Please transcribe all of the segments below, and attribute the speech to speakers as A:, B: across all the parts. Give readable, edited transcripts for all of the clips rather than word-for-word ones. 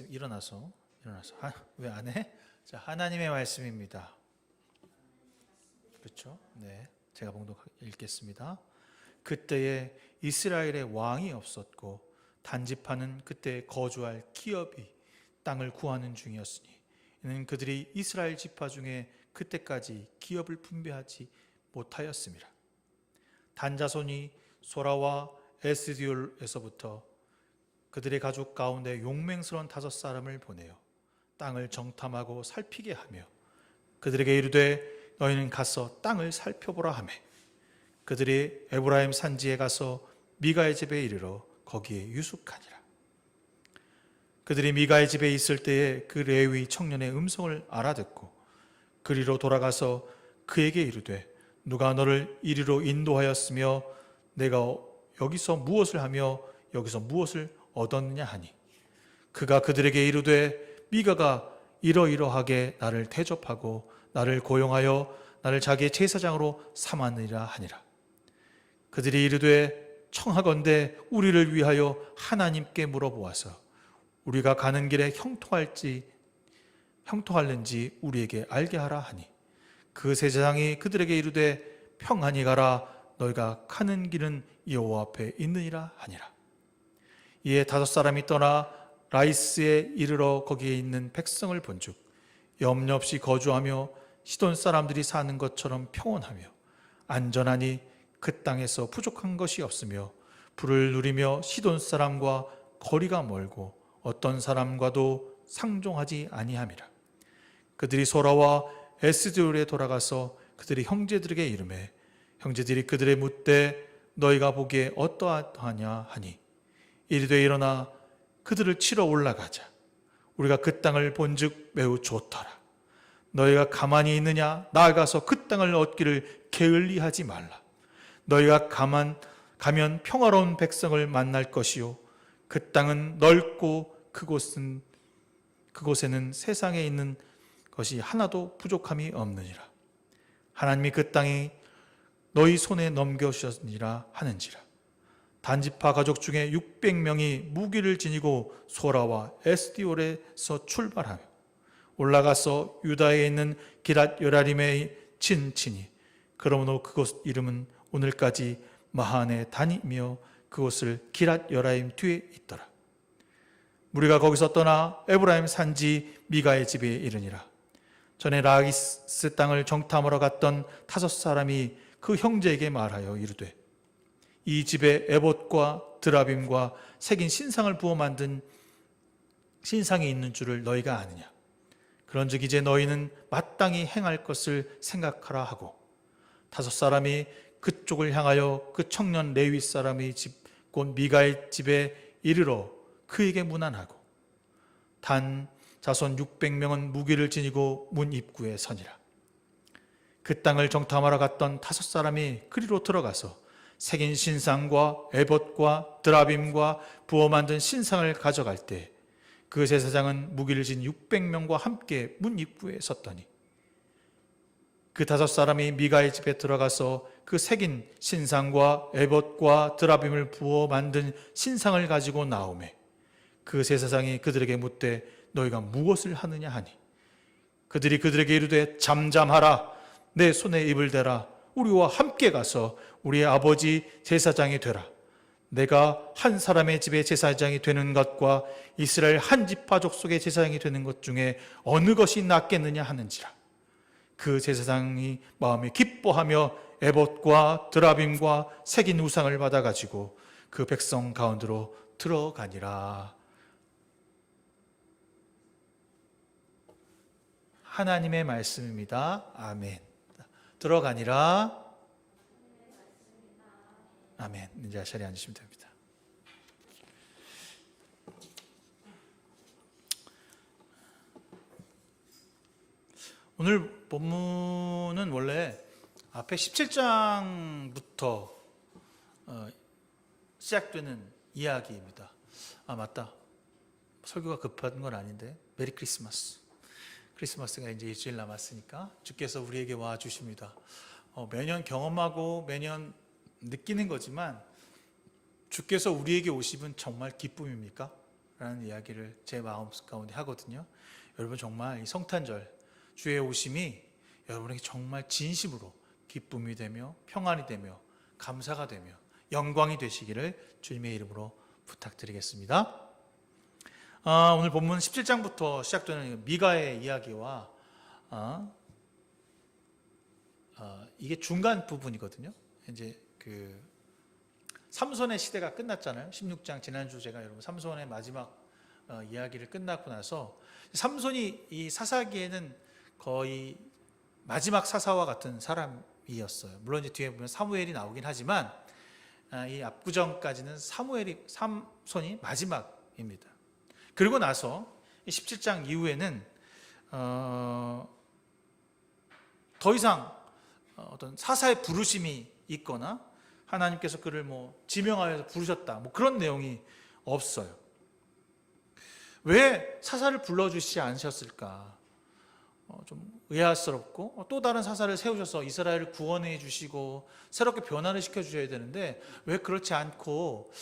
A: 일어나서 왜 안 해? 자, 하나님의 말씀입니다. 그렇죠? 네, 제가 봉독 읽겠습니다. 그때에 이스라엘의 왕이 없었고 단지파는 그때 거주할 기업이 땅을 구하는 중이었으니 이는 그들이 이스라엘 지파 중에 그때까지 기업을 분배하지 못하였습니다. 단 자손이 소라와 에스디올에서부터 그들의 가족 가운데 용맹스러운 5사람을 보내어 땅을 정탐하고 살피게 하며 그들에게 이르되 너희는 가서 땅을 살펴보라 하매 그들이 에브라임 산지에 가서 미가의 집에 이르러 거기에 유숙하니라. 그들이 미가의 집에 있을 때에 그 레위 청년의 음성을 알아듣고 그리로 돌아가서 그에게 이르되 누가 너를 이리로 인도하였으며 내가 여기서 무엇을 하며 여기서 무엇을 얻었느냐 하니 그가 그들에게 이르되 미가가 이러이러하게 나를 대접하고 나를 고용하여 나를 자기의 제사장으로 삼았느니라 하니라. 그들이 이르되 청하건대 우리를 위하여 하나님께 물어보아서 우리가 가는 길에 형통할는지 우리에게 알게 하라 하니 그 제사장이 그들에게 이르되 평안히 가라 너희가 가는 길은 여호와 앞에 있느니라 하니라. 이에 5사람이 떠나 라이스에 이르러 거기에 있는 백성을 본즉 염려 없이 거주하며 시돈 사람들이 사는 것처럼 평온하며 안전하니 그 땅에서 부족한 것이 없으며 불을 누리며 시돈 사람과 거리가 멀고 어떤 사람과도 상종하지 아니함이라. 그들이 소라와 에스디올에 돌아가서 그들이 형제들에게 이르매 형제들이 그들의 묻되 너희가 보기에 어떠하냐 하니 이르되 일어나 그들을 치러 올라가자. 우리가 그 땅을 본즉 매우 좋더라. 너희가 가만히 있느냐? 나아가서 그 땅을 얻기를 게을리하지 말라. 너희가 가면 평화로운 백성을 만날 것이요 그 땅은 넓고 그곳에는 세상에 있는 것이 하나도 부족함이 없느니라. 하나님이 그 땅이 너희 손에 넘겨주셨느니라 하는지라. 단지파 가족 중에 600명이 무기를 지니고 소라와 에스디올에서 출발하며 올라가서 유다에 있는 기랏 여라림에 친치니 그러므로 그곳 이름은 오늘까지 마하네 다니며 그곳을 기랏 여라임 뒤에 있더라. 무리가 거기서 떠나 에브라임 산지 미가의 집에 이르니라. 전에 라기스 땅을 정탐하러 갔던 5사람이 그 형제에게 말하여 이르되 이 집에 에봇과 드라빔과 새긴 신상을 부어 만든 신상이 있는 줄을 너희가 아느냐. 그런즉 이제 너희는 마땅히 행할 것을 생각하라 하고 5사람이 그쪽을 향하여 그 청년 레위 사람의 집 곧 미가의 집에 이르러 그에게 문안하고 단 자손 600명은 무기를 지니고 문 입구에 서니라. 그 땅을 정탐하러 갔던 5사람이 그리로 들어가서 새긴 신상과 에봇과 드라빔과 부어 만든 신상을 가져갈 때 그 제사장은 무기를 진 600명과 함께 문 입구에 섰더니 그 5사람이 미가의 집에 들어가서 그 새긴 신상과 에봇과 드라빔을 부어 만든 신상을 가지고 나오매 그 제사장이 그들에게 묻되 너희가 무엇을 하느냐 하니 그들이 그들에게 이르되 잠잠하라 내 손에 입을 대라 우리와 함께 가서 우리의 아버지 제사장이 되라. 내가 한 사람의 집에 제사장이 되는 것과 이스라엘 한 지파 족속의 제사장이 되는 것 중에 어느 것이 낫겠느냐 하는지라. 그 제사장이 마음에 기뻐하며 에봇과 드라빔과 새긴 우상을 받아가지고 그 백성 가운데로 들어가니라. 하나님의 말씀입니다. 아멘. 들어가니라. 아멘. 이제 자리에 앉으시면 됩니다. 오늘 본문은 원래 앞에 17장부터 시작되는 이야기입니다. 아 맞다. 설교가 급한 건 아닌데 메리 크리스마스. 크리스마스가 이제 일주일 남았으니까 주께서 우리에게 와 주십니다. 매년 경험하고 매년 느끼는 거지만 주께서 우리에게 오시면 정말 기쁨입니까? 라는 이야기를 제 마음 가운데 하거든요. 여러분 정말 이 성탄절 주의 오심이 여러분에게 정말 진심으로 기쁨이 되며 평안이 되며 감사가 되며 영광이 되시기를 주님의 이름으로 부탁드리겠습니다. 오늘 본문 17장부터 시작되는 미가의 이야기와 이게 중간 부분이거든요. 이제 그 삼손의 시대가 끝났잖아요. 16장 지난주 제가 여러분 삼손의 마지막 이야기를 끝나고 나서 삼손이 이 사사기에는 거의 마지막 사사와 같은 사람이었어요. 물론 이제 뒤에 보면 사무엘이 나오긴 하지만 이 압구정까지는 삼손이 마지막입니다. 그리고 나서 17장 이후에는 더 이상 어떤 사사의 부르심이 있거나 하나님께서 그를 지명하여서 부르셨다 그런 내용이 없어요. 왜 사사를 불러주시지 않으셨을까? 좀 의아스럽고 또 다른 사사를 세우셔서 이스라엘을 구원해 주시고 새롭게 변화를 시켜 주셔야 되는데 왜 그렇지 않고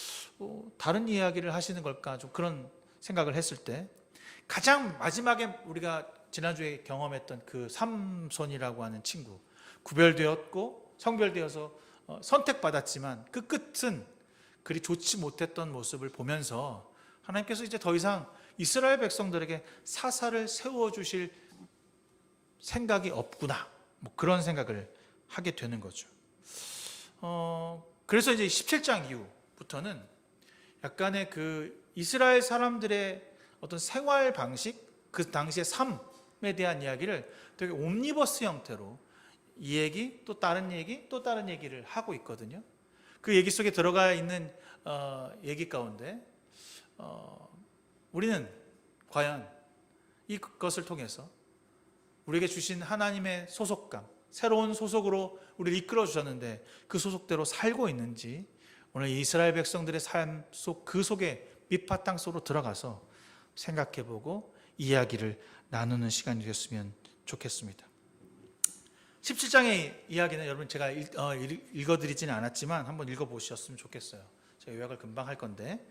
A: 다른 이야기를 하시는 걸까? 좀 그런 생각을 했을 때 가장 마지막에 우리가 지난주에 경험했던 그 삼손이라고 하는 친구, 구별되었고 성별되어서 선택받았지만 그 끝은 그리 좋지 못했던 모습을 보면서 하나님께서 이제 더 이상 이스라엘 백성들에게 사사를 세워주실 생각이 없구나, 그런 생각을 하게 되는 거죠. 그래서 이제 17장 이후부터는 약간의 그 이스라엘 사람들의 어떤 생활 방식, 그 당시의 삶에 대한 이야기를 되게 옴니버스 형태로 이 얘기, 또 다른 얘기, 또 다른 얘기를 하고 있거든요. 그 얘기 속에 들어가 있는 얘기 가운데 우리는 과연 이것을 통해서 우리에게 주신 하나님의 소속감, 새로운 소속으로 우리를 이끌어 주셨는데 그 소속대로 살고 있는지 오늘 이스라엘 백성들의 삶 속 그 속에 밑바탕 속으로 들어가서 생각해보고 이야기를 나누는 시간이 되었으면 좋겠습니다. 17장의 이야기는 여러분 제가 읽어드리지는 않았지만 한번 읽어보셨으면 좋겠어요. 제가 요약을 금방 할 건데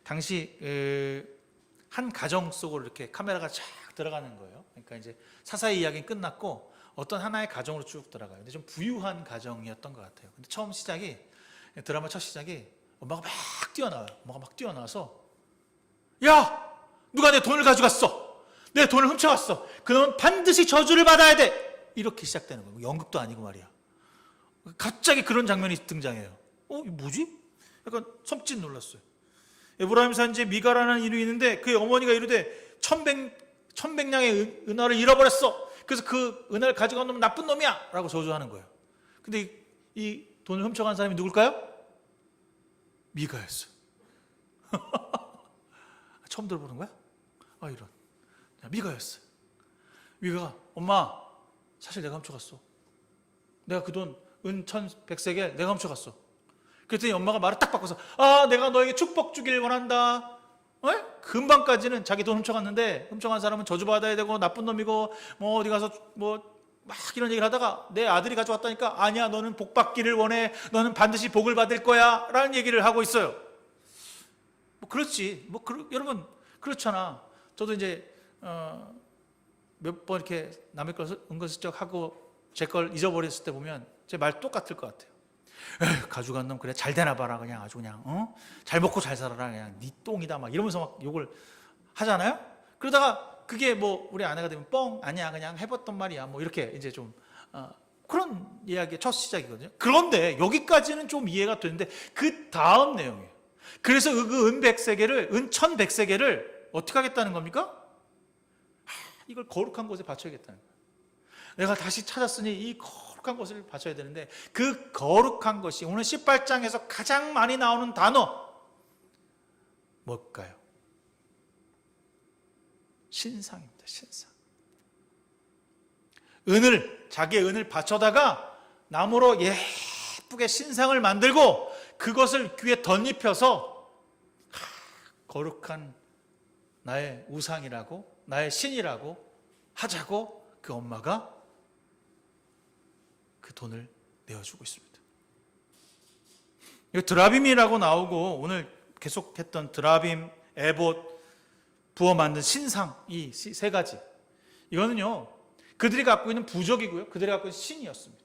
A: 당시 한 가정 속으로 이렇게 카메라가 쫙 들어가는 거예요. 그러니까 이제 사사의 이야기는 끝났고 어떤 하나의 가정으로 쭉 들어가요. 근데 좀 부유한 가정이었던 것 같아요. 근데 처음 시작이 드라마 첫 시작이 엄마가 막 뛰어나와요. 엄마가 막 뛰어나와서 야! 누가 내 돈을 가져갔어? 내 돈을 훔쳐갔어. 그놈은 반드시 저주를 받아야 돼. 이렇게 시작되는 거예요. 연극도 아니고 말이야. 갑자기 그런 장면이 등장해요. 이거 뭐지? 약간 섬찟 놀랐어요. 에브라임 산지에 미가라는 이름이 있는데 그의 어머니가 이르되 천백냥의 은화를 잃어버렸어. 그래서 그 은화를 가져간 놈은 나쁜 놈이야 라고 저주하는 거예요. 근데 이 돈을 훔쳐간 사람이 누굴까요? 미가였어요. 처음 들어보는 거야? 이런. 미가였어요. 미가가 엄마 사실 내가 훔쳐갔어. 내가 그 돈 은 1,100세겔 내가 훔쳐갔어. 그랬더니 엄마가 말을 딱 바꿔서 내가 너에게 축복 주길 원한다. 금방까지는 자기 돈 훔쳐갔는데 훔쳐간 사람은 저주받아야 되고 나쁜 놈이고 어디 가서 막 이런 얘기를 하다가 내 아들이 가져왔다니까 아니야 너는 복 받기를 원해. 너는 반드시 복을 받을 거야 라는 얘기를 하고 있어요. 그렇지. 여러분 그렇잖아. 저도 이제 몇 번 이렇게 남의 걸 은근슬쩍 하고 제 걸 잊어버렸을 때 보면 제 말 똑같을 것 같아요. 에휴, 가져간 놈 그래 잘 되나 봐라 그냥 아주 그냥 잘 먹고 잘 살아라 그냥 네 똥이다 막 이러면서 막 욕을 하잖아요. 그러다가 그게 우리 아내가 되면 뻥 아니야 그냥 해봤던 말이야 이렇게 이제 좀 그런 이야기의 첫 시작이거든요. 그런데 여기까지는 좀 이해가 되는데 그 다음 내용이에요. 그래서 그 은 100세겔을 은 1,100세겔을 어떻게 하겠다는 겁니까? 이걸 거룩한 곳에 바쳐야겠다는 거예요. 내가 다시 찾았으니 이 거룩한 곳을 바쳐야 되는데 그 거룩한 것이 오늘 18장에서 가장 많이 나오는 단어 뭘까요? 신상입니다. 신상. 자기의 은을 바쳐다가 나무로 예쁘게 신상을 만들고 그것을 귀에 덧입혀서 거룩한 나의 우상이라고 나의 신이라고 하자고 그 엄마가 그 돈을 내어주고 있습니다. 드라빔이라고 나오고 오늘 계속했던 드라빔, 에봇, 부어 만든 신상, 이 세 가지, 이거는요 그들이 갖고 있는 부적이고요, 그들이 갖고 있는 신이었습니다.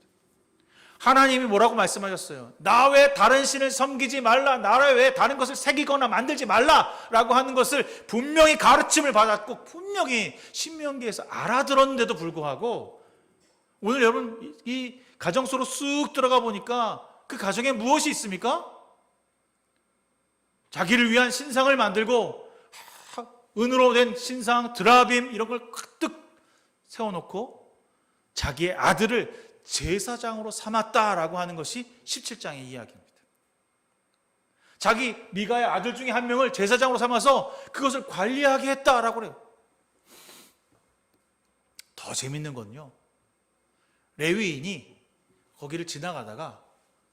A: 하나님이 뭐라고 말씀하셨어요? 나 외에 다른 신을 섬기지 말라, 나 외에 다른 것을 새기거나 만들지 말라라고 하는 것을 분명히 가르침을 받았고 분명히 신명기에서 알아들었는데도 불구하고 오늘 여러분 이 가정 속으로 쑥 들어가 보니까 그 가정에 무엇이 있습니까? 자기를 위한 신상을 만들고 은으로 된 신상, 드라빔 이런 걸 가득 세워놓고 자기의 아들을 제사장으로 삼았다라고 하는 것이 17장의 이야기입니다. 자기 미가의 아들 중에 한 명을 제사장으로 삼아서 그것을 관리하게 했다라고 그래요. 더 재밌는 건요, 레위인이 거기를 지나가다가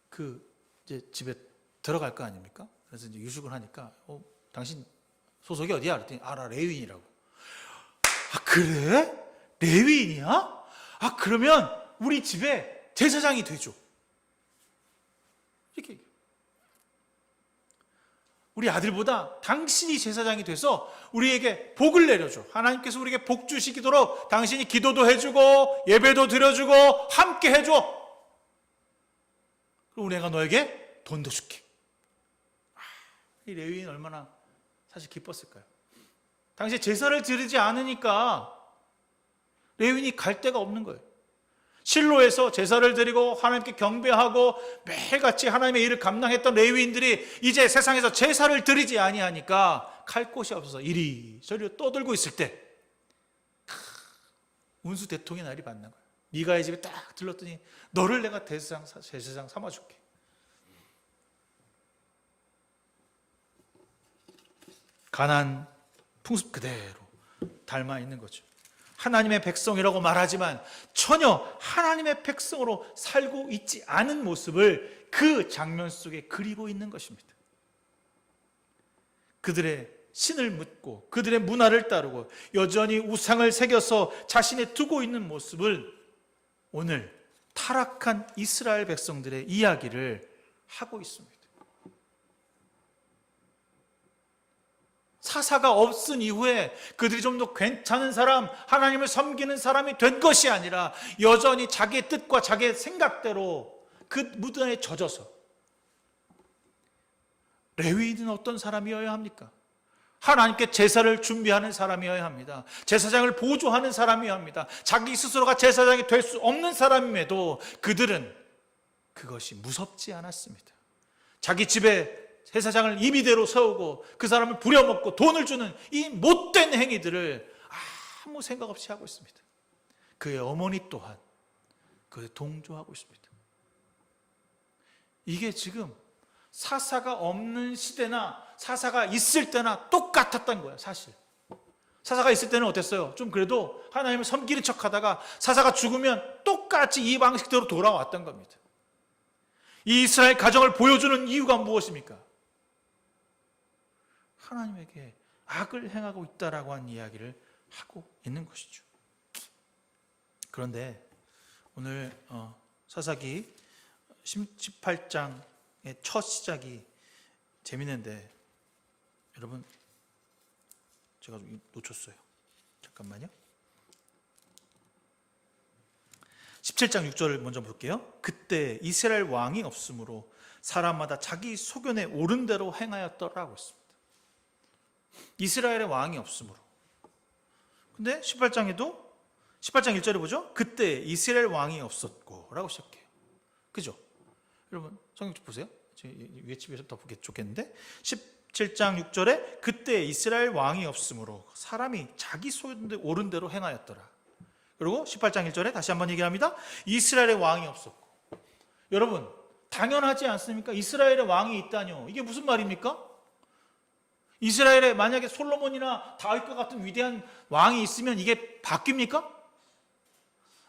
A: 그 이제 집에 들어갈 거 아닙니까? 그래서 이제 유숙을 하니까 당신 소속이 어디야? 그랬더니 나 레위인이라고. 아 그래? 레위인이야? 아 그러면 우리 집에 제사장이 되죠. 이렇게 얘기해요. 우리 아들보다 당신이 제사장이 돼서 우리에게 복을 내려줘. 하나님께서 우리에게 복 주시도록 당신이 기도도 해주고 예배도 드려주고 함께 해줘. 그리고 내가 너에게 돈도 줄게. 이 레위인 얼마나 사실 기뻤을까요? 당시 제사를 드리지 않으니까 레위인이 갈 데가 없는 거예요. 실로에서 제사를 드리고 하나님께 경배하고 매일같이 하나님의 일을 감당했던 레위인들이 이제 세상에서 제사를 드리지 아니하니까 갈 곳이 없어서 이리저리 떠들고 있을 때 운수 대통의 날이 만난 거예요. 미가의 집에 딱 들렀더니 너를 내가 제사장 삼아줄게. 가나안 풍습 그대로 닮아 있는 거죠. 하나님의 백성이라고 말하지만 전혀 하나님의 백성으로 살고 있지 않은 모습을 그 장면 속에 그리고 있는 것입니다. 그들의 신을 묻고 그들의 문화를 따르고 여전히 우상을 새겨서 자신에 두고 있는 모습을 오늘 타락한 이스라엘 백성들의 이야기를 하고 있습니다. 사사가 없은 이후에 그들이 좀 더 괜찮은 사람, 하나님을 섬기는 사람이 된 것이 아니라 여전히 자기의 뜻과 자기의 생각대로 그 무덤에 젖어서. 레위인은 어떤 사람이어야 합니까? 하나님께 제사를 준비하는 사람이어야 합니다. 제사장을 보조하는 사람이어야 합니다. 자기 스스로가 제사장이 될 수 없는 사람임에도 그들은 그것이 무섭지 않았습니다. 자기 집에 제사장을 임의대로 세우고 그 사람을 부려먹고 돈을 주는 이 못된 행위들을 아무 생각 없이 하고 있습니다. 그의 어머니 또한 그에 동조하고 있습니다. 이게 지금 사사가 없는 시대나 사사가 있을 때나 똑같았던 거예요. 사실 사사가 있을 때는 어땠어요? 좀 그래도 하나님을 섬기는 척하다가 사사가 죽으면 똑같이 이 방식대로 돌아왔던 겁니다. 이 이스라엘 가정을 보여주는 이유가 무엇입니까? 하나님에게 악을 행하고 있다라고 하는 이야기를 하고 있는 것이죠. 그런데 오늘 사사기 18장의 첫 시작이 재밌는데 여러분 제가 놓쳤어요. 잠깐만요. 17장 6절을 먼저 볼게요. 그때 이스라엘 왕이 없으므로 사람마다 자기 소견에 옳은 대로 행하였더라고 했습니다. 이스라엘의 왕이 없으므로. 근데 18장 1절에 보죠. 그때 이스라엘 왕이 없었고 라고 시작해요. 그죠? 여러분 성경 좀 보세요. 위에 집에서 더 보기 좋겠는데 17장 6절에 그때 이스라엘 왕이 없으므로 사람이 자기 소견에 옳은 대로 행하였더라. 그리고 18장 1절에 다시 한번 얘기합니다. 이스라엘의 왕이 없었고. 여러분 당연하지 않습니까? 이스라엘의 왕이 있다뇨. 이게 무슨 말입니까? 이스라엘에 만약에 솔로몬이나 다윗과 같은 위대한 왕이 있으면 이게 바뀝니까?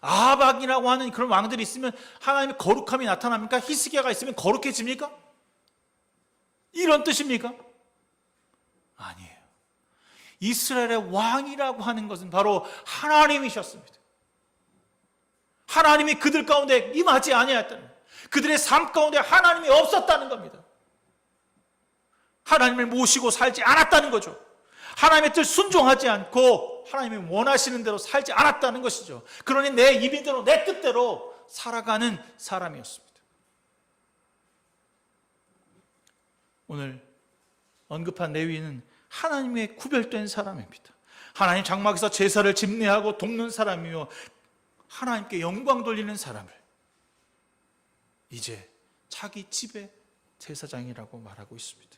A: 아합이라고 하는 그런 왕들이 있으면 하나님의 거룩함이 나타납니까? 히스기야가 있으면 거룩해집니까? 이런 뜻입니까? 아니에요. 이스라엘의 왕이라고 하는 것은 바로 하나님이셨습니다. 하나님이 그들 가운데 임하지 아니하였다는 거예요. 그들의 삶 가운데 하나님이 없었다는 겁니다. 하나님을 모시고 살지 않았다는 거죠. 하나님의 뜻 순종하지 않고 하나님이 원하시는 대로 살지 않았다는 것이죠. 그러니 내 입인대로 내 뜻대로 살아가는 사람이었습니다. 오늘 언급한 레위인은 하나님의 구별된 사람입니다. 하나님 장막에서 제사를 집례하고 돕는 사람이요, 하나님께 영광 돌리는 사람을 이제 자기 집의 제사장이라고 말하고 있습니다.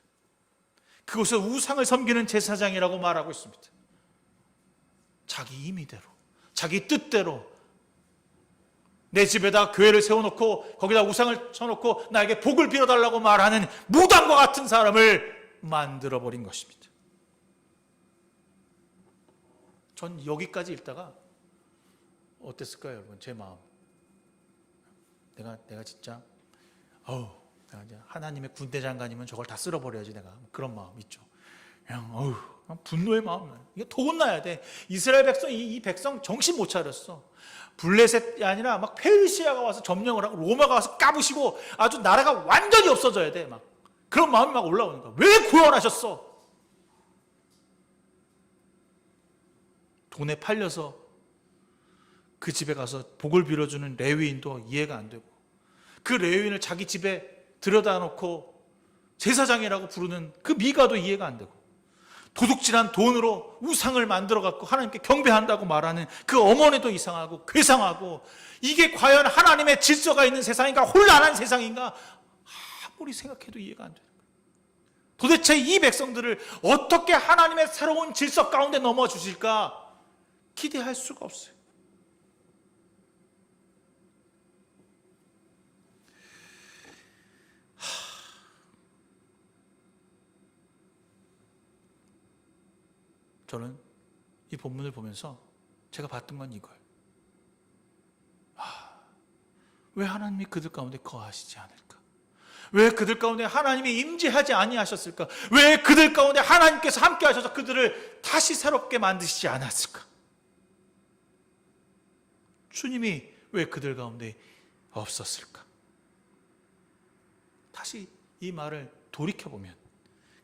A: 그곳에 우상을 섬기는 제사장이라고 말하고 있습니다. 자기 임의대로, 자기 뜻대로 내 집에다 교회를 세워놓고 거기다 우상을 쳐놓고 나에게 복을 빌어달라고 말하는 무당과 같은 사람을 만들어버린 것입니다. 전 여기까지 읽다가 어땠을까요, 여러분? 제 마음. 내가 진짜 내가 이제 하나님의 군대 장관이면 저걸 다 쓸어버려야지, 내가 그런 마음 있죠. 그냥 분노의 마음. 이게 더 혼나야 돼. 이스라엘 백성, 이 백성 정신 못 차렸어. 블레셋이 아니라 막 페르시아가 와서 점령을 하고 로마가 와서 까부시고 아주 나라가 완전히 없어져야 돼. 막 그런 마음이 막 올라오는 거야. 왜 구원하셨어? 돈에 팔려서 그 집에 가서 복을 빌어주는 레위인도 이해가 안 되고, 그 레위인을 자기 집에 들여다 놓고 제사장이라고 부르는 그 미가도 이해가 안 되고, 도둑질한 돈으로 우상을 만들어 갖고 하나님께 경배한다고 말하는 그 어머니도 이상하고 괴상하고, 이게 과연 하나님의 질서가 있는 세상인가, 혼란한 세상인가, 아무리 생각해도 이해가 안 돼요. 도대체 이 백성들을 어떻게 하나님의 새로운 질서 가운데 넘어주실까 기대할 수가 없어요. 저는 이 본문을 보면서 제가 봤던 건 이거예요. 왜 하나님이 그들 가운데 거하시지 않을까? 왜 그들 가운데 하나님이 임재하지 아니하셨을까? 왜 그들 가운데 하나님께서 함께 하셔서 그들을 다시 새롭게 만드시지 않았을까? 주님이 왜 그들 가운데 없었을까? 다시 이 말을 돌이켜보면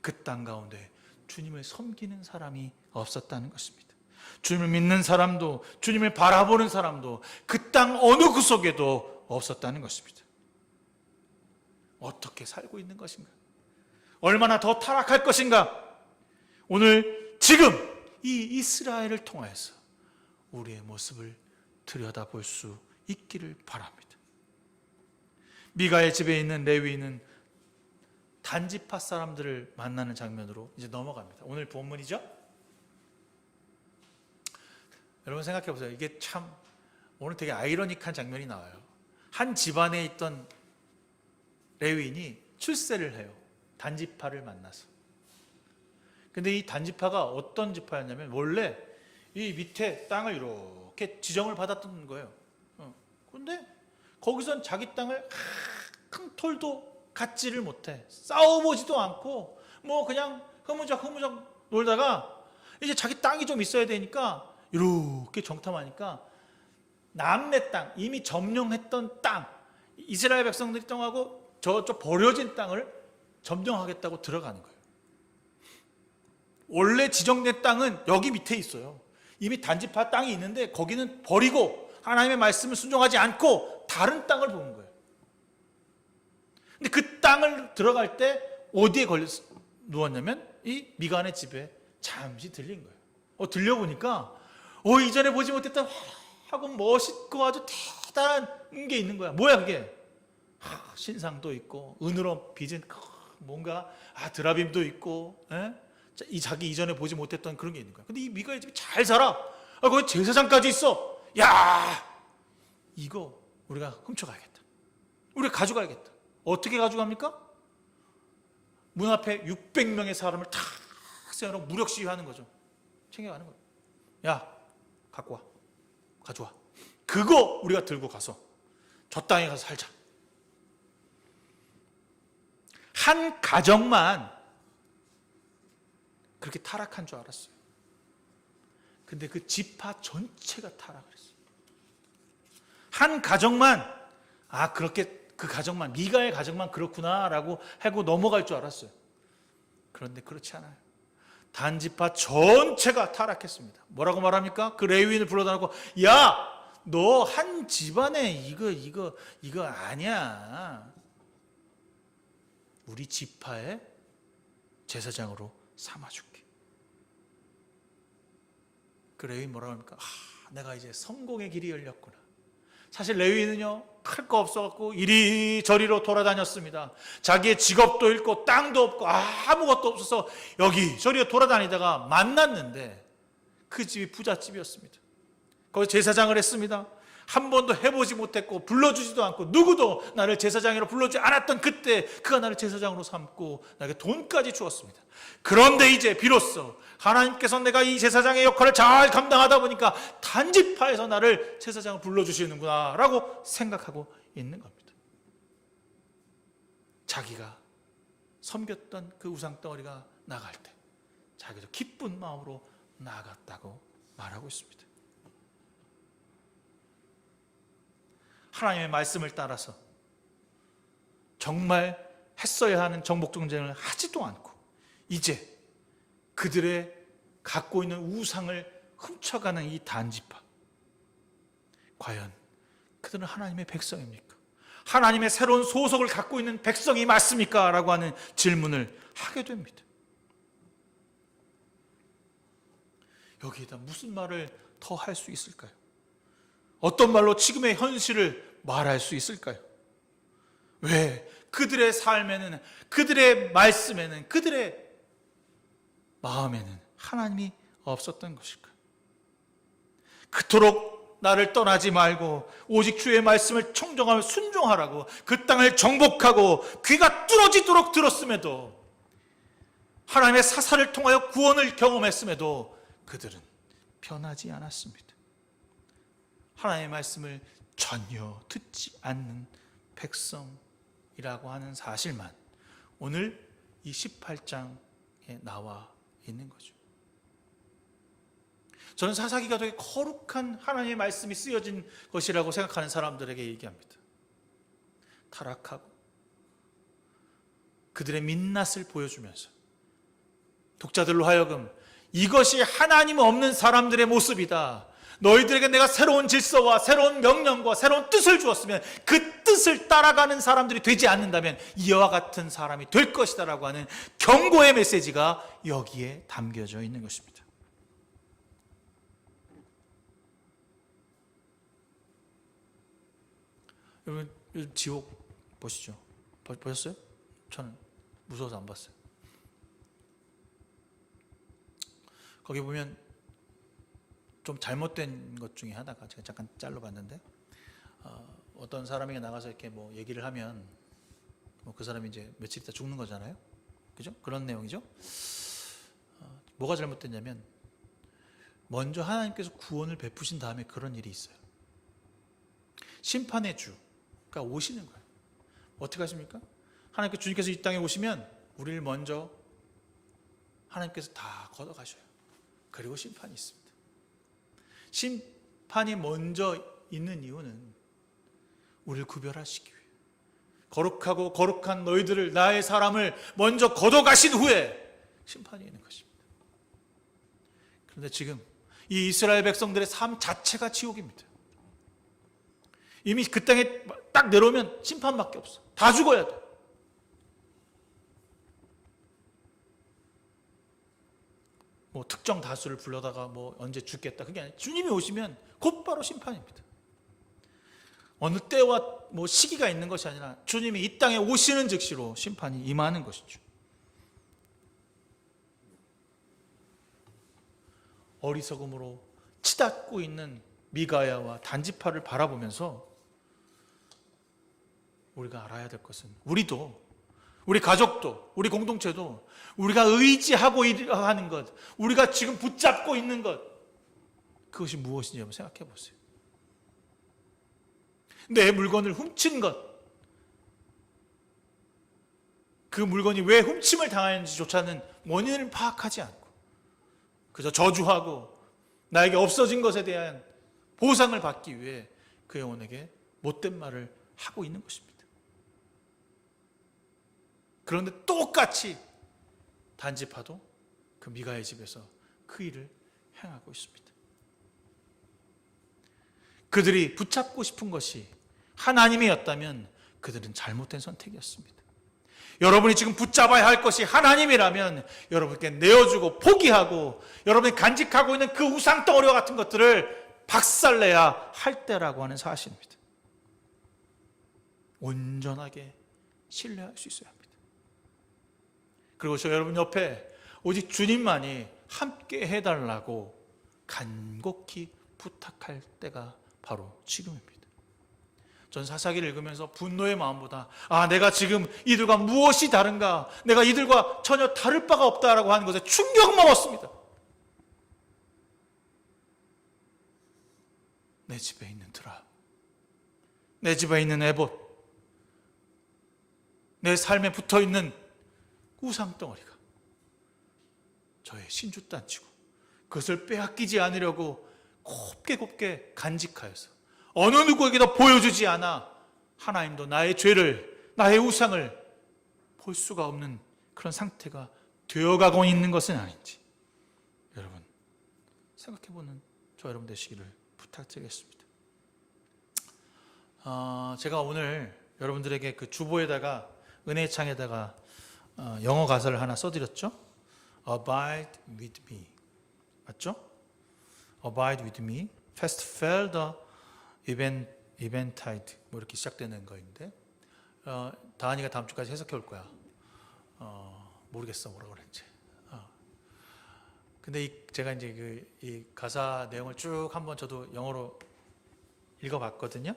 A: 그 땅 가운데 주님을 섬기는 사람이 없었다는 것입니다. 주님을 믿는 사람도, 주님을 바라보는 사람도 그 땅 어느 구석에도 없었다는 것입니다. 어떻게 살고 있는 것인가? 얼마나 더 타락할 것인가? 오늘 지금 이 이스라엘을 통해서 우리의 모습을 들여다볼 수 있기를 바랍니다. 미가의 집에 있는 레위인은 단지파 사람들을 만나는 장면으로 이제 넘어갑니다. 오늘 본문이죠? 여러분 생각해 보세요. 이게 참 오늘 되게 아이러니한 장면이 나와요. 한 집안에 있던 레위인이 출세를 해요. 단지파를 만나서. 근데 이 단지파가 어떤 지파였냐면 원래 이 밑에 땅을 이렇게 지정을 받았던 거예요. 근데 거기선 자기 땅을 큰 톨도 갖지를 못해. 싸워보지도 않고 뭐 그냥 흐무적 놀다가 이제 자기 땅이 좀 있어야 되니까 이렇게 정탐하니까 남네 땅, 이미 점령했던 땅, 이스라엘 백성들이 땅하고 저쪽 버려진 땅을 점령하겠다고 들어가는 거예요. 원래 지정된 땅은 여기 밑에 있어요. 이미 단지파 땅이 있는데 거기는 버리고 하나님의 말씀을 순종하지 않고 다른 땅을 보는 거예요. 근데 그 땅을 들어갈 때 어디에 누웠냐면 이 미간의 집에 잠시 들린 거예요. 들려보니까 이전에 보지 못했던 하고 멋있고 아주 대단한 게 있는 거야. 뭐야 그게? 신상도 있고 은으로 빚은 뭔가 드라빔도 있고, 이 자기 이전에 보지 못했던 그런 게 있는 거야. 근데 이 미가의 집이 잘 살아. 거기 제사장까지 있어. 야, 이거 우리가 훔쳐가야겠다. 우리가 가져가야겠다. 어떻게 가져갑니까? 문 앞에 600명의 사람을 탁 세워놓고 무력 시위하는 거죠. 챙겨가는 거예요. 야, 갖고 와. 가져와. 그거 우리가 들고 가서 저 땅에 가서 살자. 한 가정만 그렇게 타락한 줄 알았어요. 근데 그 지파 전체가 타락을 했어요. 한 가정만 그렇게 그 가정만, 미가의 가정만 그렇구나라고 하고 넘어갈 줄 알았어요. 그런데 그렇지 않아요. 단지파 전체가 타락했습니다. 뭐라고 말합니까? 그 레위인을 불러다 놓고, 야, 너 한 집안에 이거 아니야. 우리 지파의 제사장으로 삼아줄게. 그 레위인 뭐라고 합니까? 내가 이제 성공의 길이 열렸구나. 사실 레위인은요, 할 거 없어갖고 이리저리로 돌아다녔습니다. 자기의 직업도 잃고 땅도 없고 아무것도 없어서 여기저리 돌아다니다가 만났는데 그 집이 부잣집이었습니다. 거기 제사장을 했습니다. 한 번도 해보지 못했고 불러주지도 않고 누구도 나를 제사장으로 불러주지 않았던 그때 그가 나를 제사장으로 삼고 나에게 돈까지 주었습니다. 그런데 이제 비로소 하나님께서 내가 이 제사장의 역할을 잘 감당하다 보니까 단지파에서 나를 제사장을 불러주시는구나 라고 생각하고 있는 겁니다. 자기가 섬겼던 그 우상덩어리가 나갈 때 자기도 기쁜 마음으로 나아갔다고 말하고 있습니다. 하나님의 말씀을 따라서 정말 했어야 하는 정복 전쟁을 하지도 않고 이제 그들의 갖고 있는 우상을 훔쳐가는 이 단지파, 과연 그들은 하나님의 백성입니까? 하나님의 새로운 소속을 갖고 있는 백성이 맞습니까? 라고 하는 질문을 하게 됩니다. 여기에다 무슨 말을 더 할 수 있을까요? 어떤 말로 지금의 현실을 말할 수 있을까요? 왜 그들의 삶에는, 그들의 말씀에는, 그들의 마음에는 하나님이 없었던 것일까요? 그토록 나를 떠나지 말고 오직 주의 말씀을 청정하며 순종하라고 그 땅을 정복하고 귀가 뚫어지도록 들었음에도, 하나님의 사사를 통하여 구원을 경험했음에도 그들은 변하지 않았습니다. 하나님의 말씀을 전혀 듣지 않는 백성이라고 하는 사실만 오늘 이 18장에 나와 있는 거죠. 저는 사사기가 되게 거룩한 하나님의 말씀이 쓰여진 것이라고 생각하는 사람들에게 얘기합니다. 타락하고 그들의 민낯을 보여주면서 독자들로 하여금 이것이 하나님 없는 사람들의 모습이다. 너희들에게 내가 새로운 질서와 새로운 명령과 새로운 뜻을 주었으면 그 뜻을 따라가는 사람들이 되지 않는다면 이와 같은 사람이 될 것이다 라고 하는 경고의 메시지가 여기에 담겨져 있는 것입니다. 여러분, 요즘 지옥 보시죠? 보셨어요? 저는 무서워서 안 봤어요. 거기 보면 좀 잘못된 것 중에 하나가, 제가 잠깐 짤로 봤는데, 어떤 사람에게 나가서 이렇게 뭐 얘기를 하면 그 사람이 이제 며칠 있다 죽는 거잖아요. 그죠? 그런 내용이죠. 뭐가 잘못됐냐면, 먼저 하나님께서 구원을 베푸신 다음에 그런 일이 있어요. 심판의 주가 오시는 거예요. 어떻게 하십니까? 하나님께서, 주님께서 이 땅에 오시면 우리를 먼저 하나님께서 다 걷어가셔요. 그리고 심판이 있습니다. 심판이 먼저 있는 이유는 우리를 구별하시기 위해, 거룩하고 거룩한 너희들을, 나의 사람을 먼저 걷어가신 후에 심판이 있는 것입니다. 그런데 지금 이 이스라엘 백성들의 삶 자체가 지옥입니다. 이미 그 땅에 딱 내려오면 심판밖에 없어. 다 죽어야 돼. 뭐 특정 다수를 불러다가 뭐 언제 죽겠다, 그게 아니라 주님이 오시면 곧바로 심판입니다. 어느 때와 뭐 시기가 있는 것이 아니라 주님이 이 땅에 오시는 즉시로 심판이 임하는 것이죠. 어리석음으로 치닫고 있는 미가야와 단지파를 바라보면서 우리가 알아야 될 것은, 우리도, 우리 가족도, 우리 공동체도 우리가 의지하고 하는 것, 우리가 지금 붙잡고 있는 것, 그것이 무엇인지 한번 생각해 보세요. 내 물건을 훔친 것, 그 물건이 왜 훔침을 당하는지조차는 원인을 파악하지 않고 그저 저주하고 나에게 없어진 것에 대한 보상을 받기 위해 그 영혼에게 못된 말을 하고 있는 것입니다. 그런데 똑같이 단지파도 그 미가의 집에서 그 일을 행하고 있습니다. 그들이 붙잡고 싶은 것이 하나님이었다면 그들은 잘못된 선택이었습니다. 여러분이 지금 붙잡아야 할 것이 하나님이라면 여러분께 내어주고 포기하고 여러분이 간직하고 있는 그 우상덩어리와 같은 것들을 박살내야 할 때라고 하는 사실입니다. 온전하게 신뢰할 수 있어야 합니다. 그리고 저 여러분 옆에 오직 주님만이 함께 해달라고 간곡히 부탁할 때가 바로 지금입니다. 전 사사기를 읽으면서 분노의 마음보다 내가 지금 이들과 무엇이 다른가, 내가 이들과 전혀 다를 바가 없다라고 하는 것에 충격을 먹었습니다. 내 집에 있는 드라, 내 집에 있는 에봇, 내 삶에 붙어있는 우상덩어리가 저의 신주단치고 그것을 빼앗기지 않으려고 곱게 간직하여서 어느 누구에게도 보여주지 않아 하나님도 나의 죄를, 나의 우상을 볼 수가 없는 그런 상태가 되어가고 있는 것은 아닌지 여러분 생각해보는 저 여러분 되시기를 부탁드리겠습니다. 제가 오늘 여러분들에게 그 주보에다가 은혜의 창에다가 영어 가사를 하나 써드렸죠. Abide with me, 맞죠? Abide with me, fast fell the eventide, 뭐 이렇게 시작되는 거인데 다한이가 다음 주까지 해석해 올 거야. 모르겠어 뭐라 그랬지. 근데 제가 이제 이 가사 내용을 쭉 한번 저도 영어로 읽어봤거든요.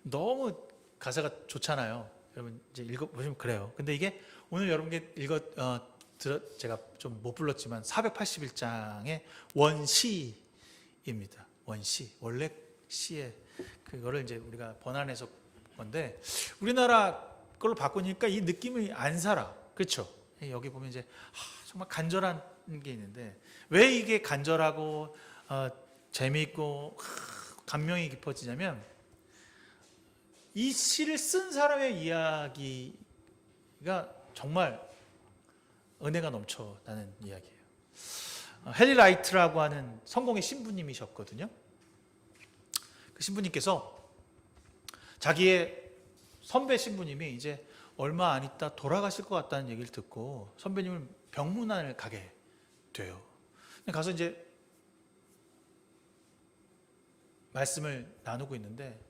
A: 너무 가사가 좋잖아요. 여러분 이제 읽어보시면 그래요. 근데 이게 오늘 여러분께 제가 좀 못 불렀지만 481장의 원시입니다. 원시, 원래 시에 그거를 이제 우리가 번안해서 건데 우리나라 걸로 바꾸니까 이 느낌이 안 살아. 그렇죠? 여기 보면 이제 정말 간절한 게 있는데 왜 이게 간절하고 재미있고 감명이 깊어지냐면 이 시를 쓴 사람의 이야기가 정말 은혜가 넘쳐나는 이야기예요. 헨리 라이트라고 하는 성공의 신부님이셨거든요. 그 신부님께서 자기의 선배 신부님이 이제 얼마 안 있다 돌아가실 것 같다는 얘기를 듣고 선배님을 병문안을 가게 돼요. 가서 이제 말씀을 나누고 있는데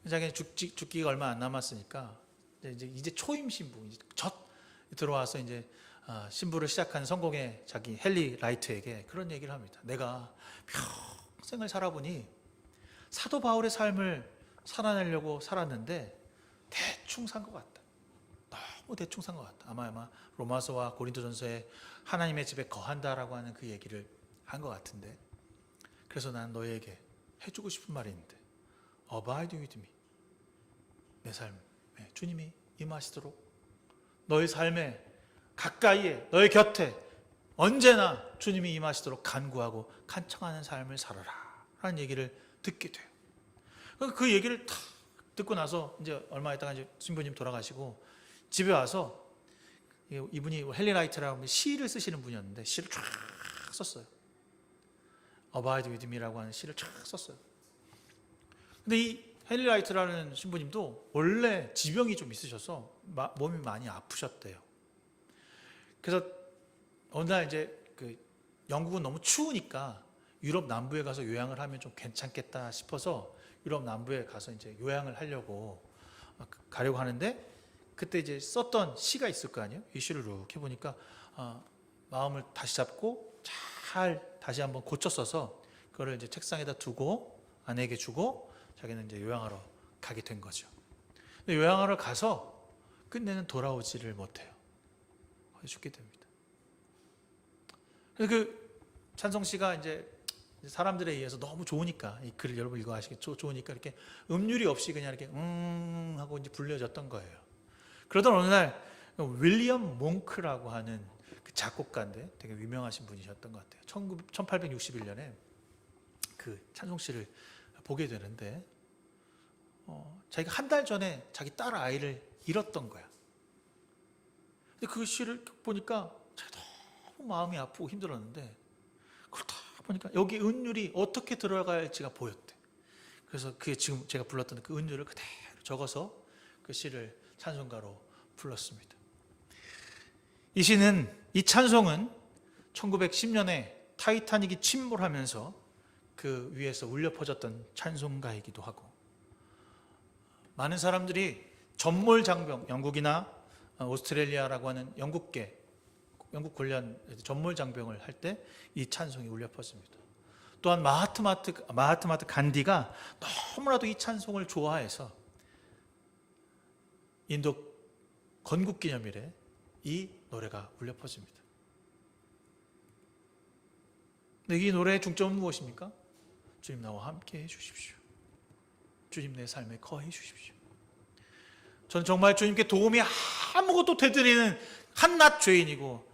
A: 자기는 죽기가 얼마 안 남았으니까 이제 초임 신부 이제 들어와서 이제 신부를 시작한 성공의 자기 헨리 라이트에게 그런 얘기를 합니다. 내가 평생을 살아보니 사도 바울의 삶을 살아내려고 살았는데 대충 산 것 같다. 너무 대충 산 것 같다. 아마 로마서와 고린도전서에 하나님의 집에 거한다라고 하는 그 얘기를 한 것 같은데 그래서 난 너에게 해주고 싶은 말이 있는데 Abide with me. 내 삶에 주님이 임하시도록 너의 삶에 가까이에 너의 곁에 언제나 주님이 임하시도록 간구하고 간청하는 삶을 살아라 라는 얘기를 듣게 돼요. 그 얘기를 탁 듣고 나서 이제 얼마 있다가 이제 신부님 돌아가시고 집에 와서 이분이 헨리 라이트라고 시를 쓰시는 분이었는데 시를 쫙 썼어요. Abide with me라고 하는 시를 쫙 썼어요. 근데 이 헨리 라이트라는 신부님도 원래 지병이 좀 있으셔서 몸이 많이 아프셨대요. 그래서 어느 날 이제 영국은 너무 추우니까 유럽 남부에 가서 요양을 하면 좀 괜찮겠다 싶어서 유럽 남부에 가서 이제 요양을 하려고 가려고 하는데 그때 이제 썼던 시가 있을 거 아니에요. 이 시를 이렇게 보니까 마음을 다시 잡고 잘 다시 한번 고쳐 써서 그거를 이제 책상에다 두고 아내에게 주고 자기는 이제 요양하러 가게 된 거죠. 근데 요양하러 가서 끝내는 돌아오지를 못해요. 거의 죽게 됩니다. 그래서 그 찬성 씨가 이제 사람들에 의해서 너무 좋으니까 이 글을 여러분 읽어 아시겠죠? 좋으니까 이렇게 음률이 없이 그냥 이렇게 하고 이제 불려졌던 거예요. 그러던 어느 날 윌리엄 몽크라고 하는 그 작곡가인데 되게 유명하신 분이셨던 것 같아요. 1861년에 그 찬송 씨를 보게 되는데 자기가 한 달 전에 자기 딸 아이를 잃었던 거야. 근데 그 시를 보니까 자기가 너무 마음이 아프고 힘들었는데 그러다 보니까 여기 은율이 어떻게 들어가야 할지가 보였대. 그래서 그게 지금 제가 불렀던 그 은율을 그대로 적어서 그 시를 찬송가로 불렀습니다. 이 찬송은 1910년에 타이타닉이 침몰하면서 그 위에서 울려 퍼졌던 찬송가이기도 하고, 많은 사람들이 전몰장병, 영국이나 오스트레일리아라고 하는 영국 관련 전몰장병을 할 때 이 찬송이 울려 퍼집니다. 또한 마하트마 간디가 너무나도 이 찬송을 좋아해서 인도 건국기념일에 이 노래가 울려 퍼집니다. 근데 이 노래의 중점은 무엇입니까? 주님 나와 함께 해주십시오. 주님 내 삶에 거해 주십시오. 저는 정말 주님께 도움이 아무것도 되드리는 한낱 죄인이고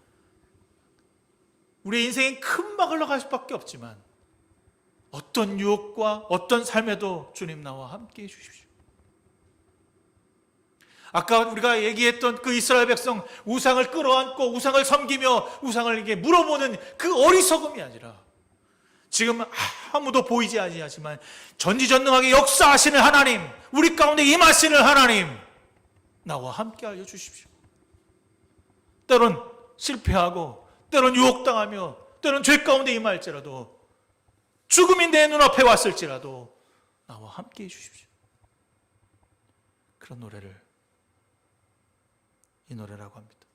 A: 우리의 인생엔 금방 흘러갈 수밖에 없지만 어떤 유혹과 어떤 삶에도 주님 나와 함께 해주십시오. 아까 우리가 얘기했던 그 이스라엘 백성 우상을 끌어안고 우상을 섬기며 우상을 이게 물어보는 그 어리석음이 아니라 지금 아무도 보이지 아니하지만 전지전능하게 역사하시는 하나님, 우리 가운데 임하시는 하나님, 나와 함께 하여 주십시오. 때론 실패하고 때론 유혹당하며 때론 죄 가운데 임할지라도 죽음이 내 눈앞에 왔을지라도 나와 함께 해주십시오. 그런 노래를 이 노래라고 합니다.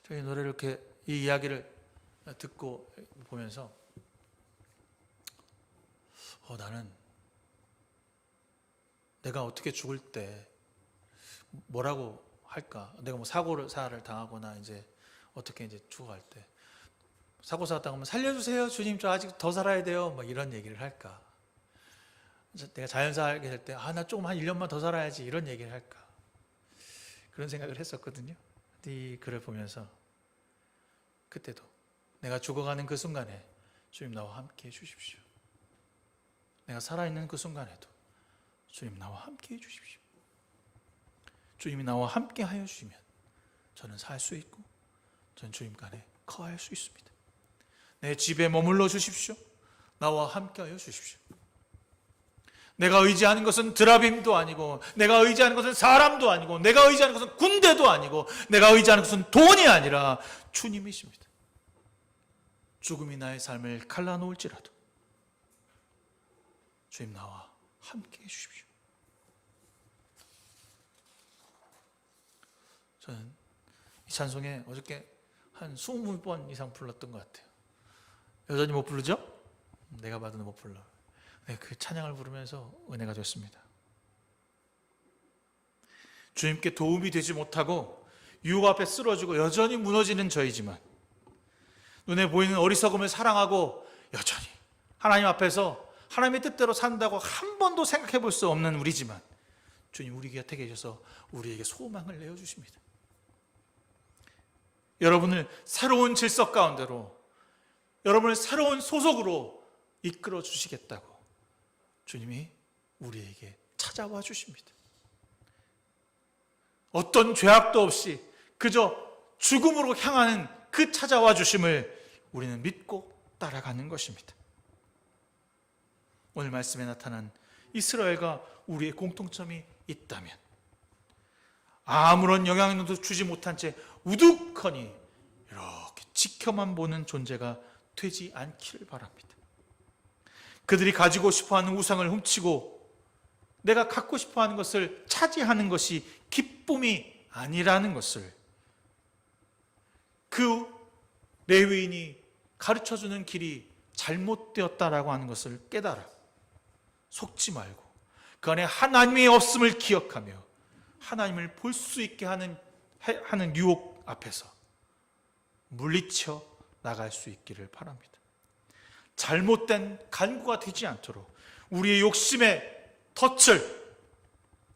A: 저희 노래를 이렇게 이 이야기를 듣고 보면서 나는 내가 어떻게 죽을 때 뭐라고 할까? 내가 뭐 사고를 당하거나 이제 어떻게 이제 죽어갈 때 사고 당하면 살려주세요 주님 저 아직 더 살아야 돼요 막 이런 얘기를 할까? 내가 자연사 하게 될 때 나 조금 한 1년만 더 살아야지 이런 얘기를 할까? 그런 생각을 했었거든요. 이 글을 보면서 그때도 내가 죽어가는 그 순간에 주님 나와 함께 해주십시오. 내가 살아있는 그 순간에도 주님 나와 함께 해주십시오. 주님이 나와 함께 하여 주시면 저는 살 수 있고 저는 주님과 안에 거할 수 있습니다. 내 집에 머물러 주십시오. 나와 함께 하여 주십시오. 내가 의지하는 것은 드라빔도 아니고 내가 의지하는 것은 사람도 아니고 내가 의지하는 것은 군대도 아니고 내가 의지하는 것은 돈이 아니라 주님이십니다. 죽음이 나의 삶을 갈라놓을지라도 주님 나와 함께 해주십시오. 저는 이 찬송에 어저께 한 20번 이상 불렀던 것 같아요. 여전히 못 부르죠? 내가 받은 못 불러. 그 찬양을 부르면서 은혜가 됐습니다. 주님께 도움이 되지 못하고 유혹 앞에 쓰러지고 여전히 무너지는 저이지만 눈에 보이는 어리석음을 사랑하고 여전히 하나님 앞에서 하나님의 뜻대로 산다고 한 번도 생각해 볼 수 없는 우리지만 주님 우리 곁에 계셔서 우리에게 소망을 내어주십니다. 여러분을 새로운 질서 가운데로 여러분을 새로운 소속으로 이끌어 주시겠다고 주님이 우리에게 찾아와 주십니다. 어떤 죄악도 없이 그저 죽음으로 향하는 그 찾아와 주심을 우리는 믿고 따라가는 것입니다. 오늘 말씀에 나타난 이스라엘과 우리의 공통점이 있다면 아무런 영향도 주지 못한 채 우두커니 이렇게 지켜만 보는 존재가 되지 않기를 바랍니다. 그들이 가지고 싶어하는 우상을 훔치고 내가 갖고 싶어하는 것을 차지하는 것이 기쁨이 아니라는 것을 그 레위인이 가르쳐주는 길이 잘못되었다라고 하는 것을 깨달아 속지 말고 그 안에 하나님의 없음을 기억하며 하나님을 볼 수 있게 하는 유혹 앞에서 물리쳐 나갈 수 있기를 바랍니다. 잘못된 간구가 되지 않도록 우리의 욕심의 덫을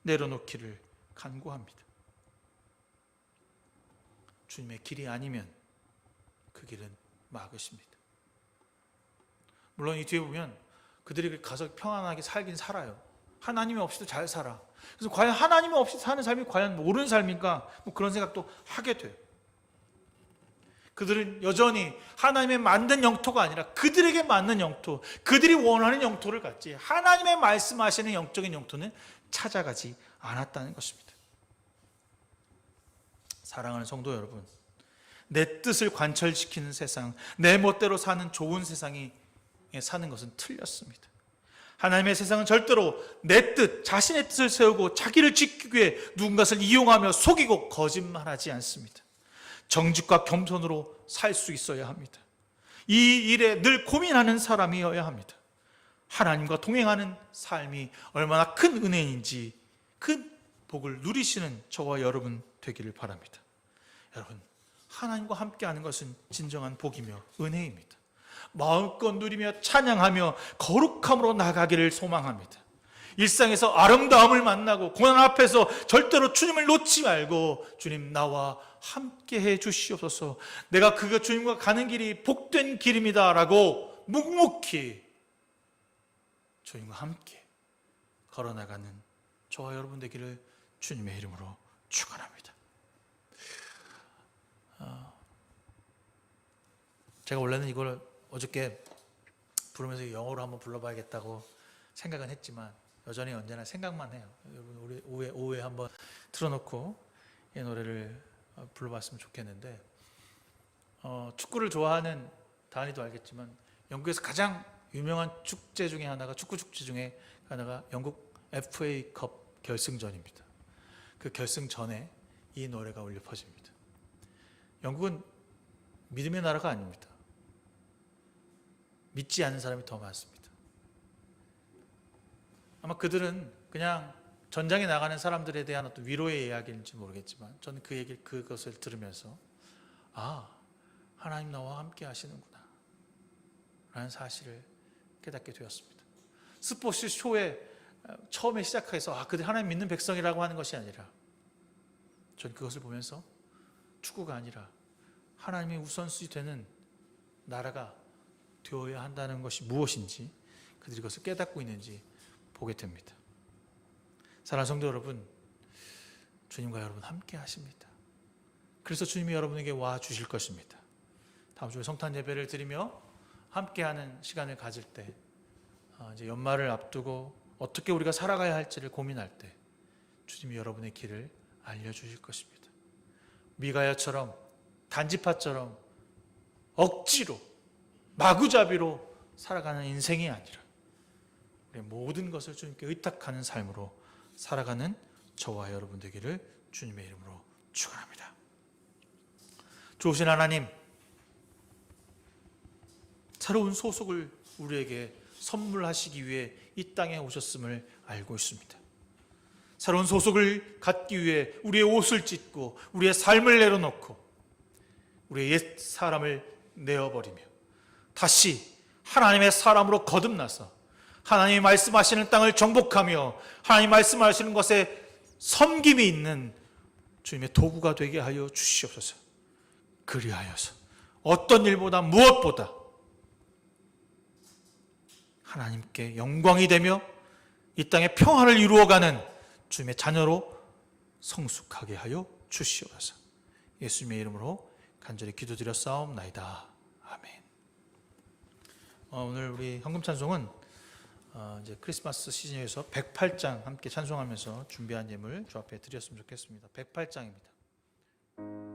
A: 내려놓기를 간구합니다. 주님의 길이 아니면 그 길은 막으십니다. 물론 이 뒤에 보면 그들이 가서 평안하게 살긴 살아요. 하나님이 없이도 잘 살아. 그래서 과연 하나님이 없이 사는 삶이 과연 옳은 삶인가? 뭐 그런 생각도 하게 돼요. 그들은 여전히 하나님의 만든 영토가 아니라 그들에게 맞는 영토, 그들이 원하는 영토를 갖지 하나님의 말씀하시는 영적인 영토는 찾아가지 않았다는 것입니다. 사랑하는 성도 여러분, 내 뜻을 관철시키는 세상, 내 멋대로 사는 좋은 세상이 사는 것은 틀렸습니다. 하나님의 세상은 절대로 내 뜻, 자신의 뜻을 세우고 자기를 지키기 위해 누군가를 이용하며 속이고 거짓말하지 않습니다. 정직과 겸손으로 살 수 있어야 합니다. 이 일에 늘 고민하는 사람이어야 합니다. 하나님과 동행하는 삶이 얼마나 큰 은혜인지 큰 복을 누리시는 저와 여러분 되기를 바랍니다. 여러분, 하나님과 함께하는 것은 진정한 복이며 은혜입니다. 마음껏 누리며 찬양하며 거룩함으로 나가기를 소망합니다. 일상에서 아름다움을 만나고 고난 앞에서 절대로 주님을 놓지 말고 주님 나와 함께 해 주시옵소서, 내가 주님과 가는 길이 복된 길입니다 라고 묵묵히 주님과 함께 걸어나가는 저와 여러분 되기를 주님의 이름으로 축원합니다. 제가 원래는 이걸 어저께 부르면서 영어로 한번 불러봐야겠다고 생각은 했지만 여전히 언제나 생각만 해요. 여러분 우리 오후에 한번 틀어놓고 이 노래를 불러봤으면 좋겠는데, 축구를 좋아하는 다은이도 알겠지만 영국에서 가장 유명한 축제 중에 하나가, 축구 축제 중에 하나가 영국 FA컵 결승전입니다. 그 결승전에 이 노래가 울려 퍼집니다. 영국은 믿음의 나라가 아닙니다. 믿지 않는 사람이 더 많습니다. 아마 그들은 그냥 전장에 나가는 사람들에 대한 어떤 위로의 이야기인지 모르겠지만 저는 그것을 들으면서 하나님 나와 함께 하시는구나 라는 사실을 깨닫게 되었습니다. 스포츠 쇼에 처음에 시작해서 그들 하나님 믿는 백성이라고 하는 것이 아니라 저는 그것을 보면서 축구가 아니라 하나님이 우선순위 되는 나라가 되어야 한다는 것이 무엇인지 그들이 그것을 깨닫고 있는지 보게 됩니다. 사랑하는 성도 여러분, 주님과 여러분 함께 하십니다. 그래서 주님이 여러분에게 와 주실 것입니다. 다음 주에 성탄 예배를 드리며 함께하는 시간을 가질 때, 이제 연말을 앞두고 어떻게 우리가 살아가야 할지를 고민할 때 주님이 여러분의 길을 알려주실 것입니다. 미가야처럼 단지파처럼 억지로 마구잡이로 살아가는 인생이 아니라 우리의 모든 것을 주님께 의탁하는 삶으로 살아가는 저와 여러분 되기를 주님의 이름으로 축원합니다. 좋으신 하나님, 새로운 소속을 우리에게 선물하시기 위해 이 땅에 오셨음을 알고 있습니다. 새로운 소속을 갖기 위해 우리의 옷을 찢고 우리의 삶을 내려놓고 우리의 옛 사람을 내어버리며 다시 하나님의 사람으로 거듭나서 하나님이 말씀하시는 땅을 정복하며 하나님 말씀하시는 것에 섬김이 있는 주님의 도구가 되게 하여 주시옵소서. 그리하여서 어떤 일보다 무엇보다 하나님께 영광이 되며 이 땅에 평화를 이루어가는 주님의 자녀로 성숙하게 하여 주시옵소서. 예수님의 이름으로 간절히 기도드렸사옵나이다. 아멘. 오늘 우리 헌금 찬송은 이제 크리스마스 시즌에서 108장 함께 찬송하면서 준비한 예물 주 앞에 드렸으면 좋겠습니다. 108장입니다.